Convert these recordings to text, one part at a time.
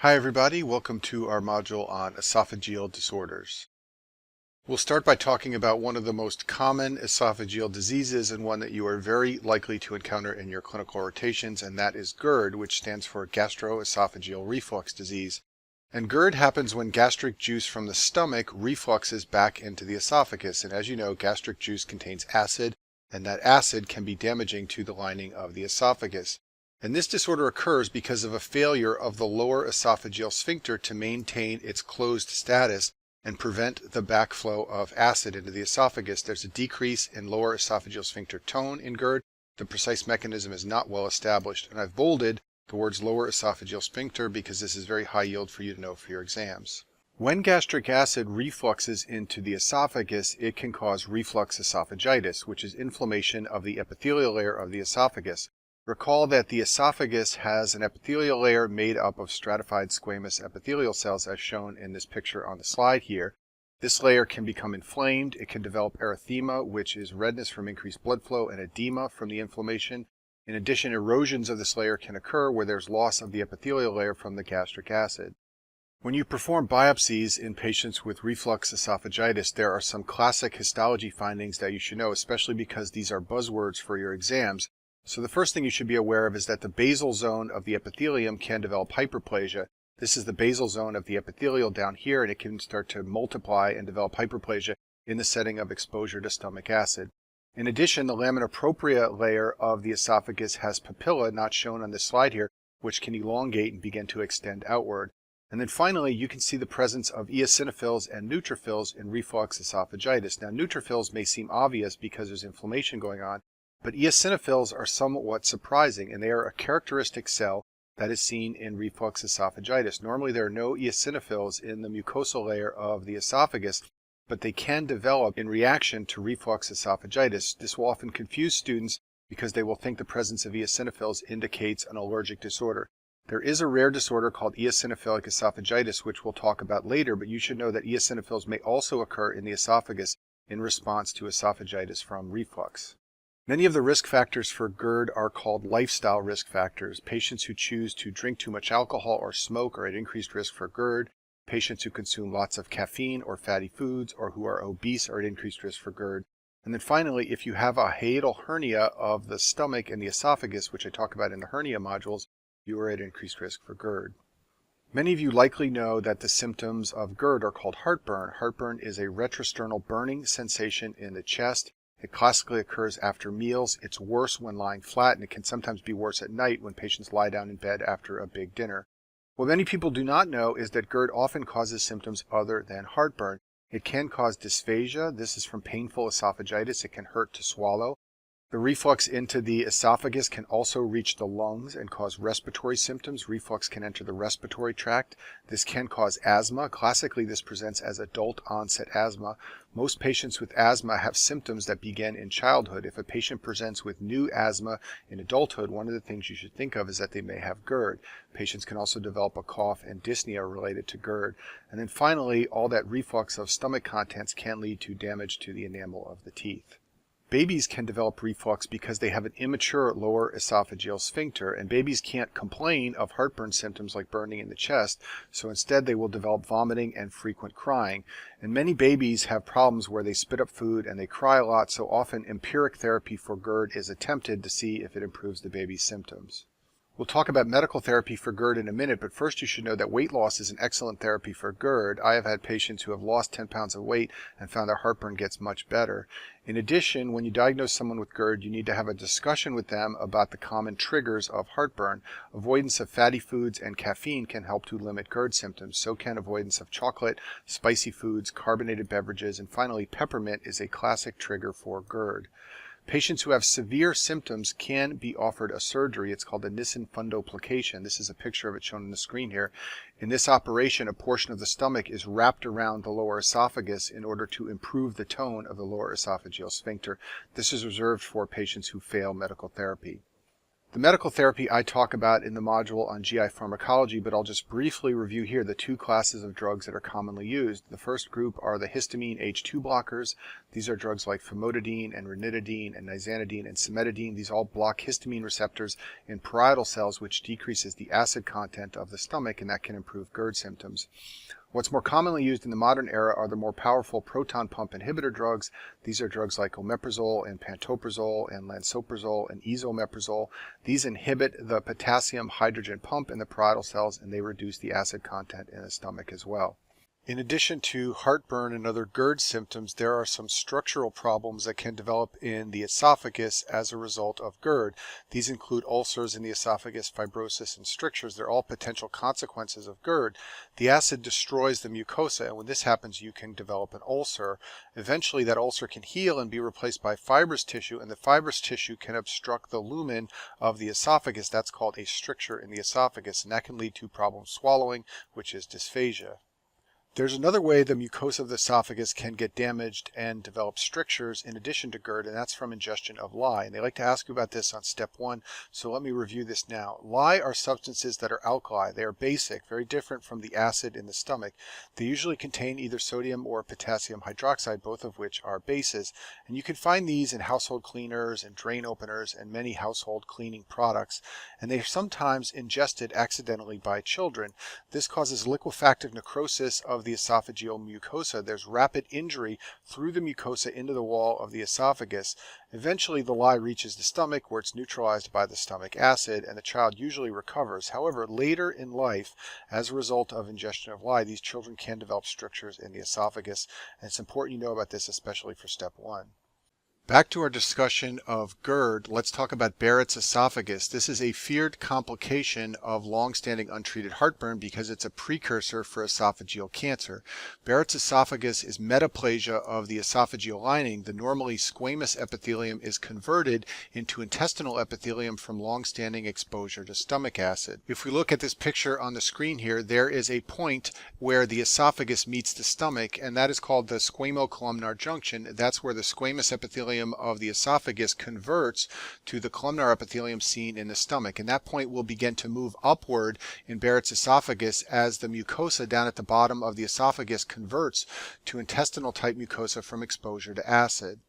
Hi everybody, welcome to our module on esophageal disorders. We'll start by talking about one of the most common esophageal diseases and one that you are very likely to encounter in your clinical rotations, and that is GERD, which stands for gastroesophageal reflux disease. And GERD happens when gastric juice from the stomach refluxes back into the esophagus, and as you know, gastric juice contains acid, and that acid can be damaging to the lining of the esophagus. And this disorder occurs because of a failure of the lower esophageal sphincter to maintain its closed status and prevent the backflow of acid into the esophagus. There's a decrease in lower esophageal sphincter tone in GERD. The precise mechanism is not well established, and I've bolded the words lower esophageal sphincter because this is very high yield for you to know for your exams. When gastric acid refluxes into the esophagus, it can cause reflux esophagitis, which is inflammation of the epithelial layer of the esophagus. Recall that the esophagus has an epithelial layer made up of stratified squamous epithelial cells as shown in this picture on the slide here. This layer can become inflamed. It can develop erythema, which is redness from increased blood flow, and edema from the inflammation. In addition, erosions of this layer can occur where there's loss of the epithelial layer from the gastric acid. When you perform biopsies in patients with reflux esophagitis, there are some classic histology findings that you should know, especially because these are buzzwords for your exams. So the first thing you should be aware of is that the basal zone of the epithelium can develop hyperplasia. This is the basal zone of the epithelial down here, and it can start to multiply and develop hyperplasia in the setting of exposure to stomach acid. In addition, the lamina propria layer of the esophagus has papilla, not shown on this slide here, which can elongate and begin to extend outward. And then finally, you can see the presence of eosinophils and neutrophils in reflux esophagitis. Now, neutrophils may seem obvious because there's inflammation going on, but eosinophils are somewhat surprising, and they are a characteristic cell that is seen in reflux esophagitis. Normally there are no eosinophils in the mucosal layer of the esophagus, but they can develop in reaction to reflux esophagitis. This will often confuse students because they will think the presence of eosinophils indicates an allergic disorder. There is a rare disorder called eosinophilic esophagitis, which we'll talk about later, but you should know that eosinophils may also occur in the esophagus in response to esophagitis from reflux. Many of the risk factors for GERD are called lifestyle risk factors. Patients who choose to drink too much alcohol or smoke are at increased risk for GERD. Patients who consume lots of caffeine or fatty foods or who are obese are at increased risk for GERD. And then finally, if you have a hiatal hernia of the stomach and the esophagus, which I talk about in the hernia modules, you are at increased risk for GERD. Many of you likely know that the symptoms of GERD are called heartburn. Heartburn is a retrosternal burning sensation in the chest. It classically occurs after meals. It's worse when lying flat, and it can sometimes be worse at night when patients lie down in bed after a big dinner. What many people do not know is that GERD often causes symptoms other than heartburn. It can cause dysphagia. This is from painful esophagitis. It can hurt to swallow. The reflux into the esophagus can also reach the lungs and cause respiratory symptoms. Reflux can enter the respiratory tract. This can cause asthma. Classically, this presents as adult onset asthma. Most patients with asthma have symptoms that begin in childhood. If a patient presents with new asthma in adulthood, one of the things you should think of is that they may have GERD. Patients can also develop a cough and dyspnea related to GERD. And then finally, all that reflux of stomach contents can lead to damage to the enamel of the teeth. Babies can develop reflux because they have an immature lower esophageal sphincter, and babies can't complain of heartburn symptoms like burning in the chest, so instead they will develop vomiting and frequent crying. And many babies have problems where they spit up food and they cry a lot, so often empiric therapy for GERD is attempted to see if it improves the baby's symptoms. We'll talk about medical therapy for GERD in a minute, but first you should know that weight loss is an excellent therapy for GERD. I have had patients who have lost 10 pounds of weight and found their heartburn gets much better. In addition, when you diagnose someone with GERD, you need to have a discussion with them about the common triggers of heartburn. Avoidance of fatty foods and caffeine can help to limit GERD symptoms. So can avoidance of chocolate, spicy foods, carbonated beverages, and finally, peppermint is a classic trigger for GERD. Patients who have severe symptoms can be offered a surgery. It's called a Nissen fundoplication. This is a picture of it shown on the screen here. In this operation, a portion of the stomach is wrapped around the lower esophagus in order to improve the tone of the lower esophageal sphincter. This is reserved for patients who fail medical therapy. The medical therapy I talk about in the module on GI pharmacology, but I'll just briefly review here the two classes of drugs that are commonly used. The first group are the histamine H2 blockers. These are drugs like famotidine and ranitidine and nizanidine and cimetidine. These all block histamine receptors in parietal cells, which decreases the acid content of the stomach, and that can improve GERD symptoms. What's more commonly used in the modern era are the more powerful proton pump inhibitor drugs. These are drugs like omeprazole and pantoprazole and lansoprazole and esomeprazole. These inhibit the potassium hydrogen pump in the parietal cells, and they reduce the acid content in the stomach as well. In addition to heartburn and other GERD symptoms, there are some structural problems that can develop in the esophagus as a result of GERD. These include ulcers in the esophagus, fibrosis, and strictures. They're all potential consequences of GERD. The acid destroys the mucosa, and when this happens, you can develop an ulcer. Eventually, that ulcer can heal and be replaced by fibrous tissue, and the fibrous tissue can obstruct the lumen of the esophagus. That's called a stricture in the esophagus, and that can lead to problems swallowing, which is dysphagia. There's another way the mucosa of the esophagus can get damaged and develop strictures in addition to GERD, and that's from ingestion of lye. And they like to ask you about this on step 1, so let me review this now. Lye are substances that are alkali. They are basic, very different from the acid in the stomach. They usually contain either sodium or potassium hydroxide, both of which are bases. And you can find these in household cleaners and drain openers and many household cleaning products. And they are sometimes ingested accidentally by children. This causes liquefactive necrosis of the esophageal mucosa. There's rapid injury through the mucosa into the wall of the esophagus. Eventually, the lye reaches the stomach, where it's neutralized by the stomach acid, and the child usually recovers. However, later in life, as a result of ingestion of lye, these children can develop strictures in the esophagus, and it's important you know about this, especially for step 1. Back to our discussion of GERD, let's talk about Barrett's esophagus. This is a feared complication of long-standing untreated heartburn because it's a precursor for esophageal cancer. Barrett's esophagus is metaplasia of the esophageal lining. The normally squamous epithelium is converted into intestinal epithelium from long-standing exposure to stomach acid. If we look at this picture on the screen here, there is a point where the esophagus meets the stomach, and that is called the squamocolumnar junction. That's where the squamous epithelium of the esophagus converts to the columnar epithelium seen in the stomach, and that point will begin to move upward in Barrett's esophagus as the mucosa down at the bottom of the esophagus converts to intestinal type mucosa from exposure to acid.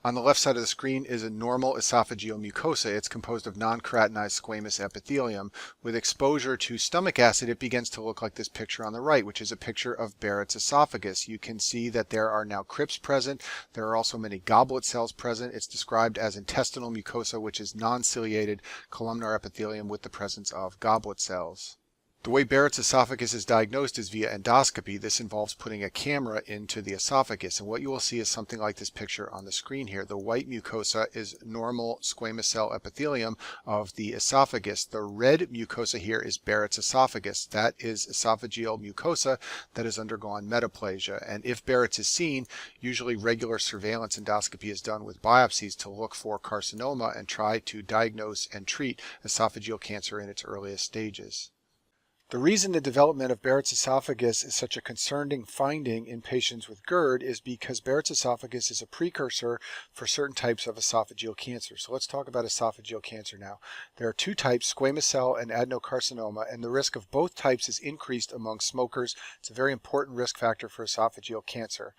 On the left side of the screen is a normal esophageal mucosa. It's composed of non-keratinized squamous epithelium. With exposure to stomach acid, it begins to look like this picture on the right, which is a picture of Barrett's esophagus. You can see that there are now crypts present. There are also many goblet cells present. It's described as intestinal mucosa, which is non-ciliated columnar epithelium with the presence of goblet cells. The way Barrett's esophagus is diagnosed is via endoscopy. This involves putting a camera into the esophagus, and what you will see is something like this picture on the screen here. The white mucosa is normal squamous cell epithelium of the esophagus. The red mucosa here is Barrett's esophagus. That is esophageal mucosa that has undergone metaplasia, and if Barrett's is seen, usually regular surveillance endoscopy is done with biopsies to look for carcinoma and try to diagnose and treat esophageal cancer in its earliest stages. The reason the development of Barrett's esophagus is such a concerning finding in patients with GERD is because Barrett's esophagus is a precursor for certain types of esophageal cancer. So let's talk about esophageal cancer now. There are two types, squamous cell and adenocarcinoma, and the risk of both types is increased among smokers. It's a very important risk factor for esophageal cancer.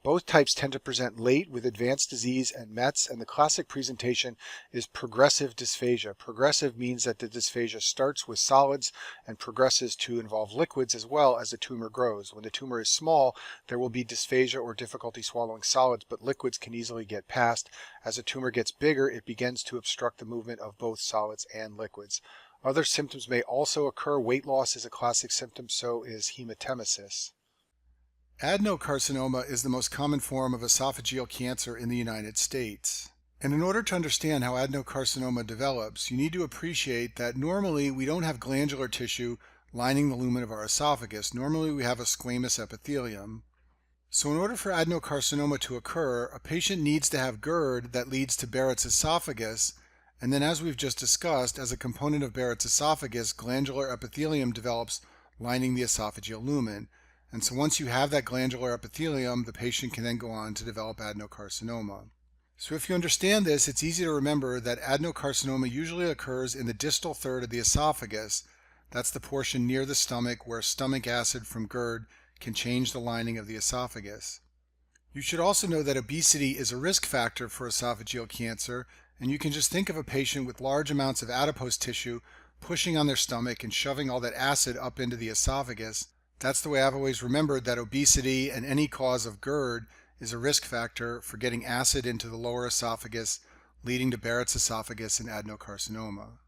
Both types tend to present late with advanced disease and METs, and the classic presentation is progressive dysphagia. Progressive means that the dysphagia starts with solids and progresses to involve liquids as well as the tumor grows. When the tumor is small, there will be dysphagia or difficulty swallowing solids, but liquids can easily get past. As the tumor gets bigger, it begins to obstruct the movement of both solids and liquids. Other symptoms may also occur. Weight loss is a classic symptom, so is hematemesis. Adenocarcinoma is the most common form of esophageal cancer in the United States. And in order to understand how adenocarcinoma develops, you need to appreciate that normally we don't have glandular tissue lining the lumen of our esophagus. Normally we have a squamous epithelium. So in order for adenocarcinoma to occur, a patient needs to have GERD that leads to Barrett's esophagus, and then as we've just discussed, as a component of Barrett's esophagus, glandular epithelium develops lining the esophageal lumen. And so once you have that glandular epithelium, the patient can then go on to develop adenocarcinoma. So if you understand this, it's easy to remember that adenocarcinoma usually occurs in the distal third of the esophagus. That's the portion near the stomach where stomach acid from GERD can change the lining of the esophagus. You should also know that obesity is a risk factor for esophageal cancer, and you can just think of a patient with large amounts of adipose tissue pushing on their stomach and shoving all that acid up into the esophagus. That's the way I've always remembered that obesity and any cause of GERD is a risk factor for getting acid into the lower esophagus, leading to Barrett's esophagus and adenocarcinoma.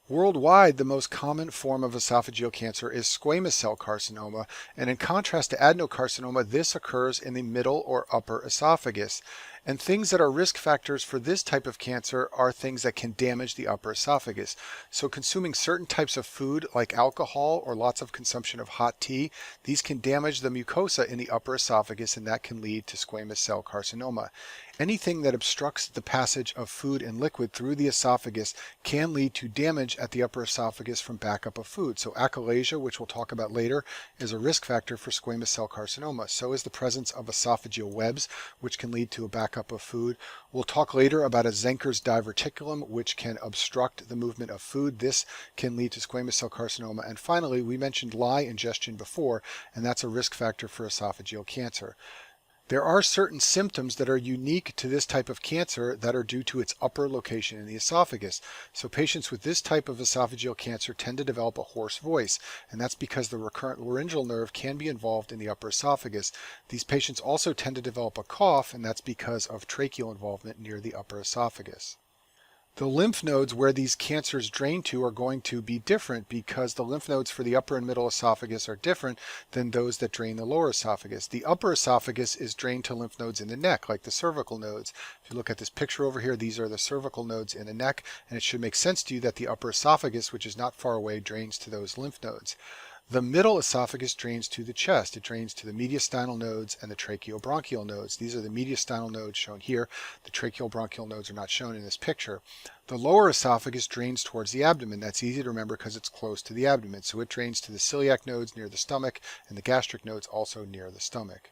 Worldwide, the most common form of esophageal cancer is squamous cell carcinoma, and in contrast to adenocarcinoma, this occurs in the middle or upper esophagus. And things that are risk factors for this type of cancer are things that can damage the upper esophagus. So consuming certain types of food like alcohol or lots of consumption of hot tea, these can damage the mucosa in the upper esophagus, and that can lead to squamous cell carcinoma. Anything that obstructs the passage of food and liquid through the esophagus can lead to damage at the upper esophagus from backup of food. So achalasia, which we'll talk about later, is a risk factor for squamous cell carcinoma. So is the presence of esophageal webs, which can lead to a backup of food. We'll talk later about a Zenker's diverticulum, which can obstruct the movement of food. This can lead to squamous cell carcinoma. And finally, we mentioned lye ingestion before, and that's a risk factor for esophageal cancer. There are certain symptoms that are unique to this type of cancer that are due to its upper location in the esophagus. So patients with this type of esophageal cancer tend to develop a hoarse voice, and that's because the recurrent laryngeal nerve can be involved in the upper esophagus. These patients also tend to develop a cough, and that's because of tracheal involvement near the upper esophagus. The lymph nodes where these cancers drain to are going to be different because the lymph nodes for the upper and middle esophagus are different than those that drain the lower esophagus. The upper esophagus is drained to lymph nodes in the neck, like the cervical nodes. If you look at this picture over here, these are the cervical nodes in the neck, and it should make sense to you that the upper esophagus, which is not far away, drains to those lymph nodes. The middle esophagus drains to the chest. It drains to the mediastinal nodes and the tracheobronchial nodes. These are the mediastinal nodes shown here. The tracheobronchial nodes are not shown in this picture. The lower esophagus drains towards the abdomen. That's easy to remember because it's close to the abdomen. So it drains to the celiac nodes near the stomach and the gastric nodes also near the stomach.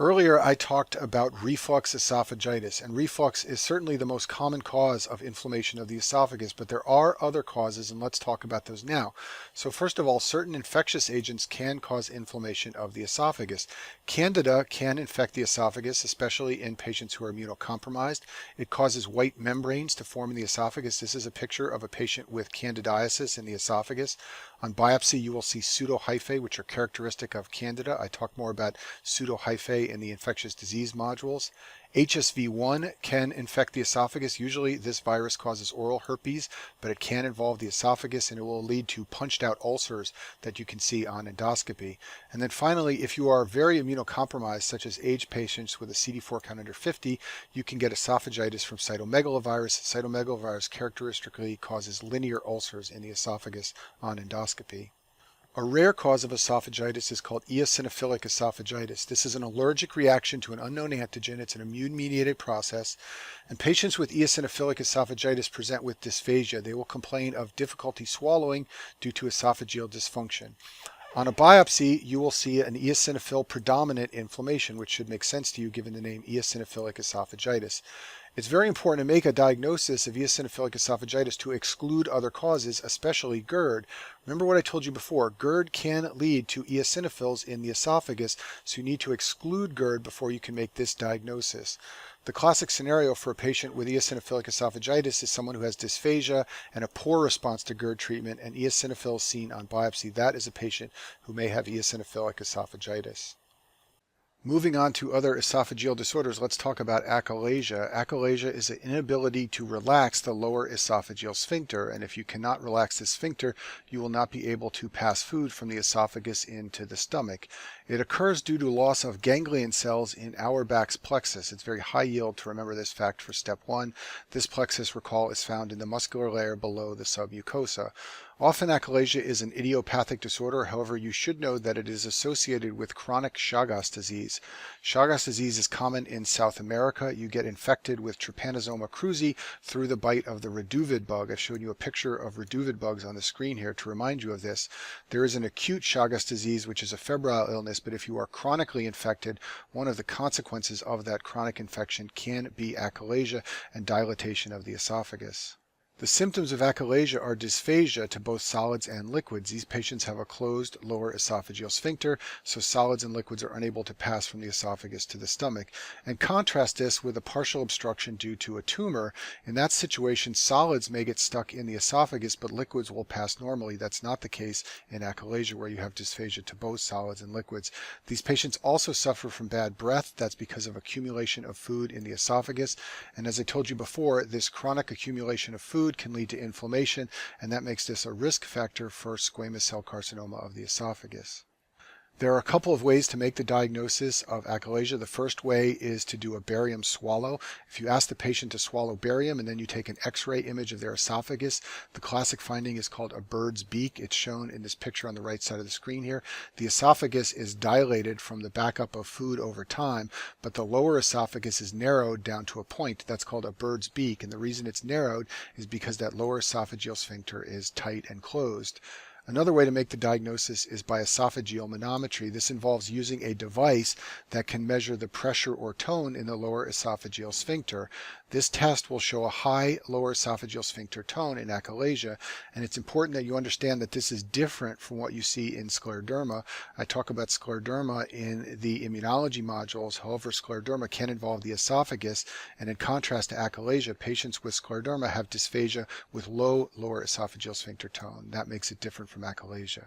Earlier, I talked about reflux esophagitis, and reflux is certainly the most common cause of inflammation of the esophagus, but there are other causes, and let's talk about those now. So first of all, certain infectious agents can cause inflammation of the esophagus. Candida can infect the esophagus, especially in patients who are immunocompromised. It causes white membranes to form in the esophagus. This is a picture of a patient with candidiasis in the esophagus. On biopsy, you will see pseudohyphae, which are characteristic of Candida. I talk more about pseudohyphae in the infectious disease modules. HSV1 can infect the esophagus. Usually this virus causes oral herpes, but it can involve the esophagus, and it will lead to punched out ulcers that you can see on endoscopy. And then finally, if you are very immunocompromised, such as aged patients with a CD4 count under 50, you can get esophagitis from cytomegalovirus. Cytomegalovirus characteristically causes linear ulcers in the esophagus on endoscopy. A rare cause of esophagitis is called eosinophilic esophagitis. This is an allergic reaction to an unknown antigen. It's an immune-mediated process, and patients with eosinophilic esophagitis present with dysphagia. They will complain of difficulty swallowing due to esophageal dysfunction. On a biopsy, you will see an eosinophil predominant inflammation, which should make sense to you given the name eosinophilic esophagitis. It's very important to make a diagnosis of eosinophilic esophagitis to exclude other causes, especially GERD. Remember what I told you before, GERD can lead to eosinophils in the esophagus, so you need to exclude GERD before you can make this diagnosis. The classic scenario for a patient with eosinophilic esophagitis is someone who has dysphagia and a poor response to GERD treatment and eosinophils seen on biopsy. That is a patient who may have eosinophilic esophagitis. Moving on to other esophageal disorders, let's talk about achalasia. Achalasia is an inability to relax the lower esophageal sphincter, and if you cannot relax the sphincter, you will not be able to pass food from the esophagus into the stomach. It occurs due to loss of ganglion cells in Auerbach's plexus. It's very high yield to remember this fact for step 1. This plexus, recall, is found in the muscular layer below the submucosa. Often achalasia is an idiopathic disorder. However, you should know that it is associated with chronic Chagas disease. Chagas disease is common in South America. You get infected with Trypanosoma cruzi through the bite of the reduvid bug. I've shown you a picture of reduvid bugs on the screen here to remind you of this. There is an acute Chagas disease, which is a febrile illness, but if you are chronically infected, one of the consequences of that chronic infection can be achalasia and dilatation of the esophagus. The symptoms of achalasia are dysphagia to both solids and liquids. These patients have a closed lower esophageal sphincter, so solids and liquids are unable to pass from the esophagus to the stomach. And contrast this with a partial obstruction due to a tumor. In that situation, solids may get stuck in the esophagus, but liquids will pass normally. That's not the case in achalasia, where you have dysphagia to both solids and liquids. These patients also suffer from bad breath. That's because of accumulation of food in the esophagus. And as I told you before, this chronic accumulation of food can lead to inflammation, and that makes this a risk factor for squamous cell carcinoma of the esophagus. There are a couple of ways to make the diagnosis of achalasia. The first way is to do a barium swallow. If you ask the patient to swallow barium and then you take an X-ray image of their esophagus, the classic finding is called a bird's beak. It's shown in this picture on the right side of the screen here. The esophagus is dilated from the backup of food over time, but the lower esophagus is narrowed down to a point. That's called a bird's beak, and the reason it's narrowed is because that lower esophageal sphincter is tight and closed. Another way to make the diagnosis is by esophageal manometry. This involves using a device that can measure the pressure or tone in the lower esophageal sphincter. This test will show a high lower esophageal sphincter tone in achalasia, and it's important that you understand that this is different from what you see in scleroderma. I talk about scleroderma in the immunology modules. However, scleroderma can involve the esophagus, and in contrast to achalasia, patients with scleroderma have dysphagia with low lower esophageal sphincter tone. That makes it different from achalasia.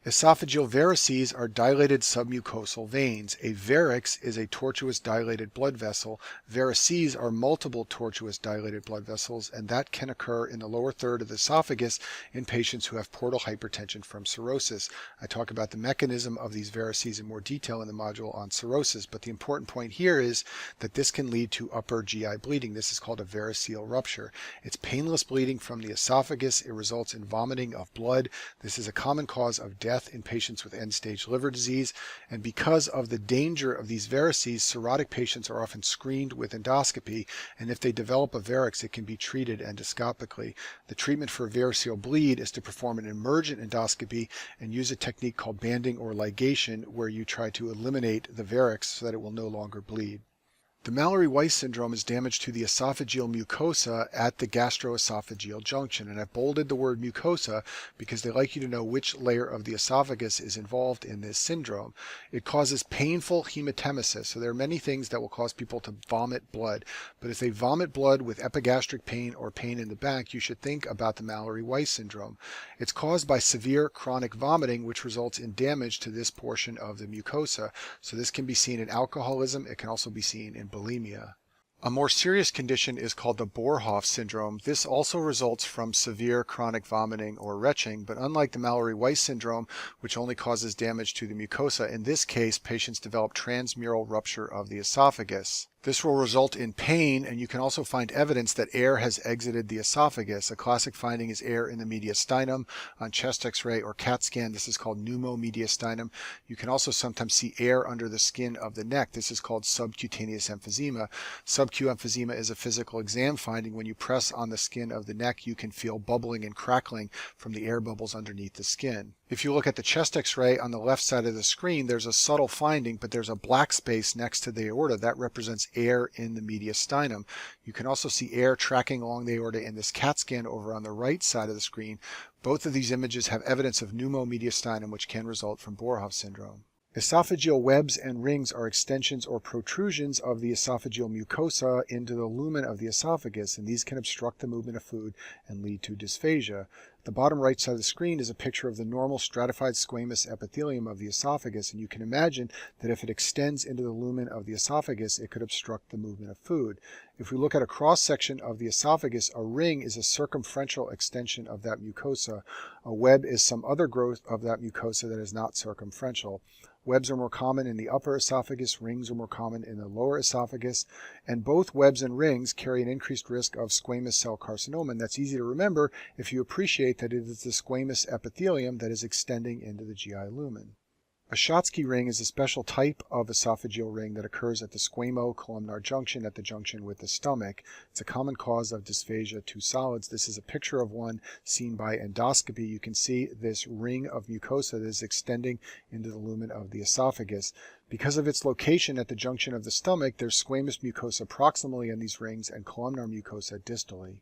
Esophageal varices are dilated submucosal veins. A varix is a tortuous dilated blood vessel. Varices are multiple tortuous dilated blood vessels, and that can occur in the lower third of the esophagus in patients who have portal hypertension from cirrhosis. I talk about the mechanism of these varices in more detail in the module on cirrhosis, but the important point here is that this can lead to upper GI bleeding. This is called a variceal rupture. It's painless bleeding from the esophagus. It results in vomiting of blood. This is a common cause of death in patients with end-stage liver disease, and because of the danger of these varices, cirrhotic patients are often screened with endoscopy, and if they develop a varix, it can be treated endoscopically. The treatment for variceal bleed is to perform an emergent endoscopy and use a technique called banding or ligation, where you try to eliminate the varix so that it will no longer bleed. The Mallory-Weiss syndrome is damage to the esophageal mucosa at the gastroesophageal junction, and I've bolded the word mucosa because they like you to know which layer of the esophagus is involved in this syndrome. It causes painful hematemesis, so there are many things that will cause people to vomit blood, but if they vomit blood with epigastric pain or pain in the back, you should think about the Mallory-Weiss syndrome. It's caused by severe chronic vomiting, which results in damage to this portion of the mucosa, so this can be seen in alcoholism. It can also be seen in bulimia. A more serious condition is called the Boerhaave syndrome. This also results from severe chronic vomiting or retching, but unlike the Mallory-Weiss syndrome, which only causes damage to the mucosa, in this case, patients develop transmural rupture of the esophagus. This will result in pain, and you can also find evidence that air has exited the esophagus. A classic finding is air in the mediastinum. On chest x-ray or CAT scan, this is called pneumomediastinum. You can also sometimes see air under the skin of the neck. This is called subcutaneous emphysema. Sub-Q emphysema is a physical exam finding. When you press on the skin of the neck, you can feel bubbling and crackling from the air bubbles underneath the skin. If you look at the chest x-ray on the left side of the screen, there's a subtle finding, but there's a black space next to the aorta. That represents air in the mediastinum. You can also see air tracking along the aorta in this CAT scan over on the right side of the screen. Both of these images have evidence of pneumomediastinum, which can result from Boerhaave syndrome. Esophageal webs and rings are extensions or protrusions of the esophageal mucosa into the lumen of the esophagus, and these can obstruct the movement of food and lead to dysphagia. The bottom right side of the screen is a picture of the normal stratified squamous epithelium of the esophagus, and you can imagine that if it extends into the lumen of the esophagus, it could obstruct the movement of food. If we look at a cross-section of the esophagus, a ring is a circumferential extension of that mucosa. A web is some other growth of that mucosa that is not circumferential. Webs are more common in the upper esophagus, rings are more common in the lower esophagus, and both webs and rings carry an increased risk of squamous cell carcinoma, and that's easy to remember if you appreciate that it is the squamous epithelium that is extending into the GI lumen. A Schottky ring is a special type of esophageal ring that occurs at the squamo-columnar junction at the junction with the stomach. It's a common cause of dysphagia to solids. This is a picture of one seen by endoscopy. You can see this ring of mucosa that is extending into the lumen of the esophagus. Because of its location at the junction of the stomach, there's squamous mucosa proximally in these rings and columnar mucosa distally.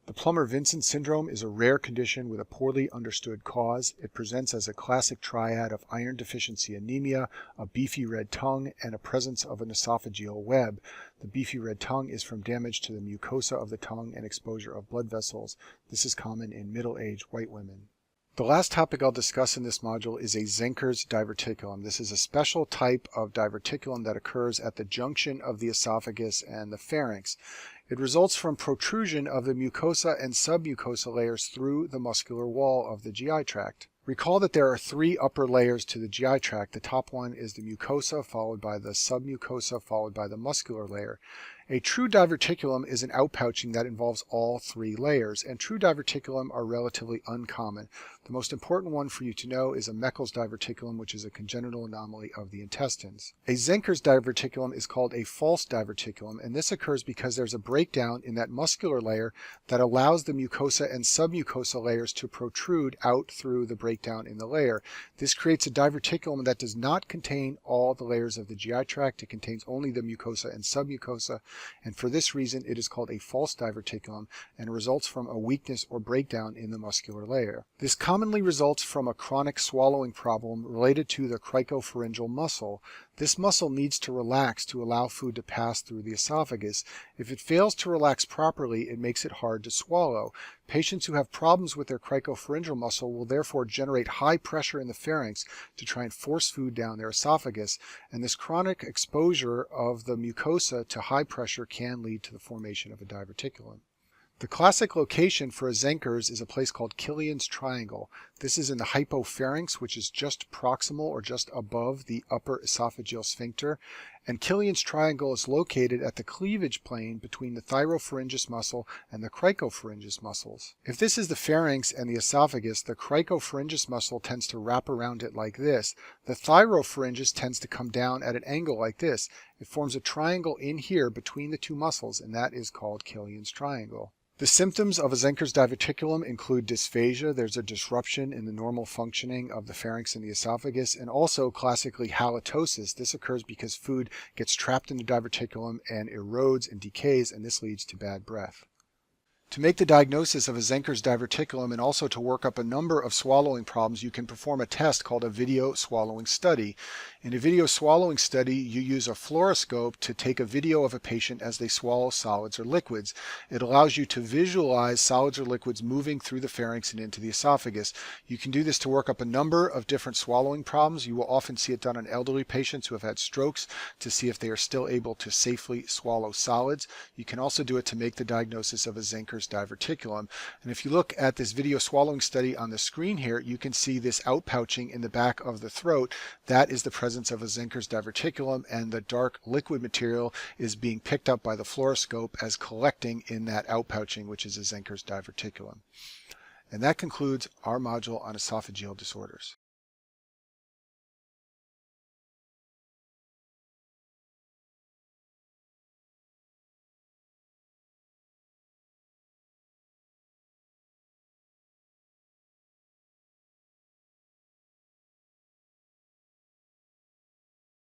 The Plummer-Vinson syndrome is a rare condition with a poorly understood cause. It presents as a classic triad of iron deficiency anemia, a beefy red tongue, and a presence of an esophageal web. The beefy red tongue is from damage to the mucosa of the tongue and exposure of blood vessels. This is common in middle-aged white women. The last topic I'll discuss in this module is a Zenker's diverticulum. This is a special type of diverticulum that occurs at the junction of the esophagus and the pharynx. It results from protrusion of the mucosa and submucosa layers through the muscular wall of the GI tract. Recall that there are three upper layers to the GI tract. The top one is the mucosa, followed by the submucosa, followed by the muscular layer. A true diverticulum is an outpouching that involves all three layers, and true diverticulum are relatively uncommon. The most important one for you to know is a Meckel's diverticulum, which is a congenital anomaly of the intestines. A Zenker's diverticulum is called a false diverticulum, and this occurs because there's a breakdown in that muscular layer that allows the mucosa and submucosa layers to protrude out through the breakdown in the layer. This creates a diverticulum that does not contain all the layers of the GI tract. It contains only the mucosa and submucosa, and for this reason it is called a false diverticulum and results from a weakness or breakdown in the muscular layer. This commonly results from a chronic swallowing problem related to the cricopharyngeal muscle. This muscle needs to relax to allow food to pass through the esophagus. If it fails to relax properly, it makes it hard to swallow. Patients who have problems with their cricopharyngeal muscle will therefore generate high pressure in the pharynx to try and force food down their esophagus, and this chronic exposure of the mucosa to high pressure can lead to the formation of a diverticulum. The classic location for a Zenker's is a place called Killian's Triangle. This is in the hypopharynx, which is just proximal or just above the upper esophageal sphincter. And Killian's Triangle is located at the cleavage plane between the thyropharyngeus muscle and the cricopharyngeus muscles. If this is the pharynx and the esophagus, the cricopharyngeus muscle tends to wrap around it like this. The thyropharyngeus tends to come down at an angle like this. It forms a triangle in here between the two muscles, and that is called Killian's Triangle. The symptoms of a Zenker's diverticulum include dysphagia. There's a disruption in the normal functioning of the pharynx and the esophagus, and also classically halitosis. This occurs because food gets trapped in the diverticulum and erodes and decays, and this leads to bad breath. To make the diagnosis of a Zenker's diverticulum and also to work up a number of swallowing problems, you can perform a test called a video swallowing study. In a video swallowing study, you use a fluoroscope to take a video of a patient as they swallow solids or liquids. It allows you to visualize solids or liquids moving through the pharynx and into the esophagus. You can do this to work up a number of different swallowing problems. You will often see it done on elderly patients who have had strokes to see if they are still able to safely swallow solids. You can also do it to make the diagnosis of a Zenker's diverticulum. And if you look at this video swallowing study on the screen here, you can see this outpouching in the back of the throat. That is the presence of a Zenker's diverticulum, and the dark liquid material is being picked up by the fluoroscope as collecting in that outpouching, which is a Zenker's diverticulum. And that concludes our module on esophageal disorders.